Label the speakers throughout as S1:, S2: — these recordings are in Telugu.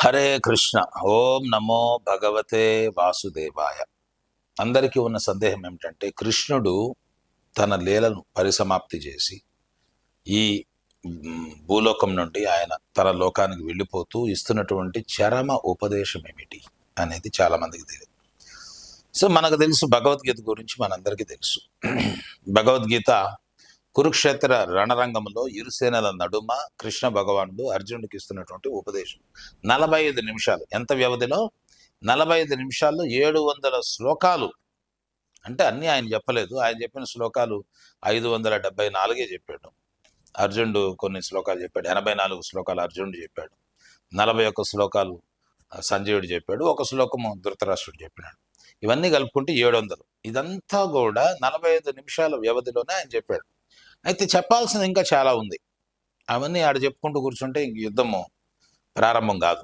S1: హరే కృష్ణ. ఓం నమో భగవతే వాసుదేవాయ. అందరికీ ఉన్న సందేహం ఏమిటంటే, కృష్ణుడు తన లీలను పరిసమాప్తి చేసి ఈ భూలోకం నుండి ఆయన తన లోకానికి వెళ్ళిపోతూ ఇస్తున్నటువంటి చరమ ఉపదేశం ఏమిటి అనేది చాలా మందికి తెలియదు. సో మనకు తెలుసు, భగవద్గీత గురించి మనందరికీ తెలుసు. భగవద్గీత కురుక్షేత్ర రణరంగంలో ఇరుసేనల నడుమ కృష్ణ భగవానుడు అర్జునుడికి ఇస్తున్నటువంటి ఉపదేశం 45 నిమిషాలు. ఎంత వ్యవధిలో? 45 నిమిషాల్లో 700 శ్లోకాలు. అంటే అన్నీ ఆయన చెప్పలేదు. ఆయన చెప్పిన శ్లోకాలు 574 చెప్పాడు. అర్జునుడు కొన్ని శ్లోకాలు చెప్పాడు. 84 శ్లోకాలు అర్జునుడు చెప్పాడు. 41 శ్లోకాలు సంజయుడు చెప్పాడు. ఒక శ్లోకము ధృతరాష్ట్రుడు చెప్పినాడు. ఇవన్నీ కలుపుకుంటే 700. ఇదంతా కూడా 45 నిమిషాల వ్యవధిలోనే ఆయన చెప్పాడు. అయితే చెప్పాల్సింది ఇంకా చాలా ఉంది. అవన్నీ ఆడ చెప్పుకుంటూ కూర్చుంటే ఇంక యుద్ధము ప్రారంభం కాదు.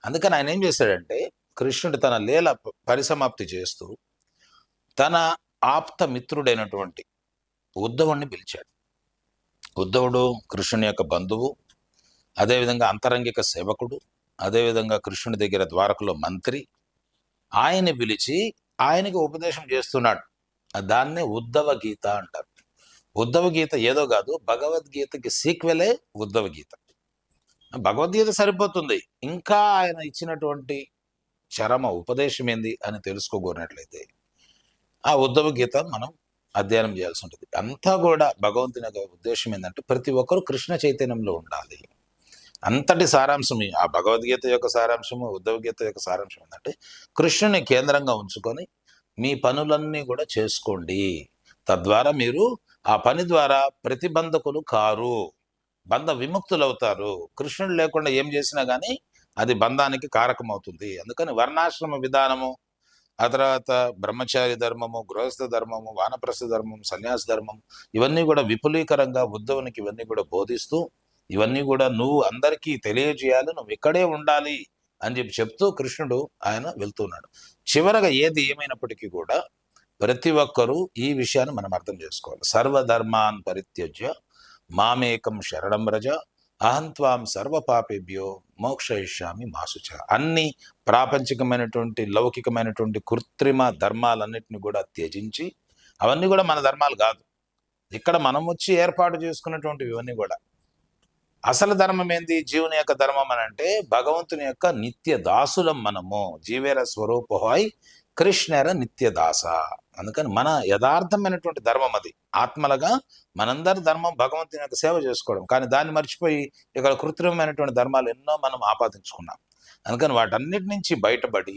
S1: అందుకని ఆయన ఏం చేశాడంటే, కృష్ణుడు తన లీల పరిసమాప్తి చేస్తూ తన ఆప్త మిత్రుడైనటువంటి ఉద్ధవుణ్ణి పిలిచాడు. ఉద్ధవుడు కృష్ణుని యొక్క బంధువు, అదేవిధంగా అంతరంగిక సేవకుడు, అదేవిధంగా కృష్ణుని దగ్గర ద్వారకలో మంత్రి. ఆయన్ని పిలిచి ఆయనకి ఉపదేశం చేస్తున్నాడు. దాన్నే ఉద్ధవ గీత అంటారు. ఉద్ధవ గీత ఏదో కాదు, భగవద్గీతకి సీక్వెలే ఉద్ధవ గీత. భగవద్గీత సరిపోతుంది. ఇంకా ఆయన ఇచ్చినటువంటి చరమ ఉపదేశం ఏంది అని తెలుసుకోగోరినట్లయితే ఆ ఉద్ధవ గీత మనం అధ్యయనం చేయాల్సి ఉంటుంది. అంతా కూడా భగవంతుని యొక్క ఉద్దేశం ఏంటంటే, ప్రతి ఒక్కరూ కృష్ణ చైతన్యంలో ఉండాలి. అంతటి సారాంశం ఆ భగవద్గీత యొక్క సారాంశము, ఉద్ధవ గీత యొక్క సారాంశం ఏంటంటే, కృష్ణుని కేంద్రంగా ఉంచుకొని మీ పనులన్నీ కూడా చేసుకోండి. తద్వారా మీరు ఆ పని ద్వారా ప్రతిబంధకులు కారు, బంధ విముక్తులు అవుతారు. కృష్ణుడు లేకుండా ఏం చేసినా కానీ అది బంధానికి కారకం అవుతుంది. అందుకని వర్ణాశ్రమ విధానము, ఆ తర్వాత బ్రహ్మచారి ధర్మము, గృహస్థ ధర్మము, వానప్రస్థ ధర్మం, సన్యాస ధర్మం, ఇవన్నీ కూడా విపులీకరంగా ఉద్ధవునికి ఇవన్నీ కూడా బోధిస్తూ, ఇవన్నీ కూడా నువ్వు అందరికీ తెలియజేయాలి, నువ్వు ఇక్కడే ఉండాలి అని చెప్తూ కృష్ణుడు ఆయన వెళ్తున్నాడు. చివరగా ఏది ఏమైనప్పటికీ కూడా ప్రతి ఒక్కరూ ఈ విషయాన్ని మనం అర్థం చేసుకోవాలి. సర్వధర్మాన్ పరిత్యజ్య మామేకం శరణం వ్రజ అహంత్వాం సర్వపాపేభ్యో మోక్షయిష్యామి మా శుచః. అన్ని ప్రాపంచికమైనటువంటి లౌకికమైనటువంటి కృత్రిమ ధర్మాలన్నిటిని కూడా త్యజించి, అవన్నీ కూడా మన ధర్మాలు కాదు, ఇక్కడ మనం వచ్చి ఏర్పాటు చేసుకున్నటువంటివి ఇవన్నీ కూడా. అసలు ధర్మం ఏంది? జీవుని యొక్క ధర్మం అని అంటే, భగవంతుని యొక్క నిత్య దాసులం మనము. జీవేర స్వరూపహాయ్ కృష్ణేర నిత్య దాస. అందుకని మన యథార్థమైనటువంటి ధర్మం అది. ఆత్మలుగా మనందరి ధర్మం భగవంతుని యొక్క సేవ చేసుకోవడం. కానీ దాన్ని మర్చిపోయి ఇక్కడ కృత్రిమమైనటువంటి ధర్మాలు ఎన్నో మనం ఆపాదించుకున్నాం. అందుకని వాటన్నిటి నుంచి బయటపడి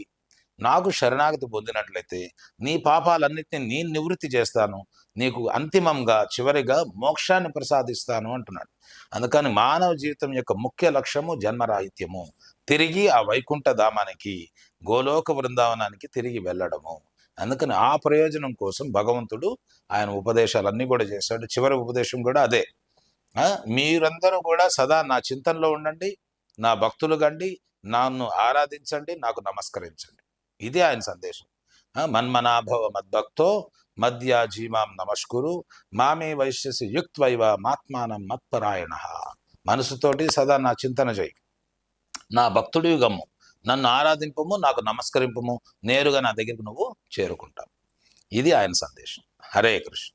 S1: నాకు శరణాగతి పొందినట్లయితే నీ పాపాలన్నిటిని నేను నివృత్తి చేస్తాను, నీకు అంతిమంగా చివరిగా మోక్షాన్ని ప్రసాదిస్తాను అంటున్నాడు. అందుకని మానవ జీవితం యొక్క ముఖ్య లక్ష్యము జన్మరాహిత్యము, తిరిగి ఆ వైకుంఠ ధామానికి, గోలోక బృందావనానికి తిరిగి వెళ్ళడము. అందుకని ఆ ప్రయోజనం కోసం భగవంతుడు ఆయన ఉపదేశాలన్నీ కూడా చేశాడు. చివరి ఉపదేశం కూడా అదే. మీరందరూ కూడా సదా నా చింతనలో ఉండండి, నా భక్తులు గండి, నన్ను ఆరాధించండి, నాకు నమస్కరించండి. ఇది ఆయన సందేశం. మన్మనాభవ మద్భక్తో మద్యాజీమాం నమస్కురు మామే వైశ్యసి యుక్త్వైవ మాత్మానం మత్పరాయణ. మనసుతోటి సదా నా చింతన చేయి, నా భక్తుడివి గమ్ము, నన్ను ఆరాధింపము, నాకు నమస్కరింపము, నేరుగా నా దగ్గరికి నువ్వు చేరుకుంటావు. ఇది ఆయన సందేశం. హరే కృష్ణ.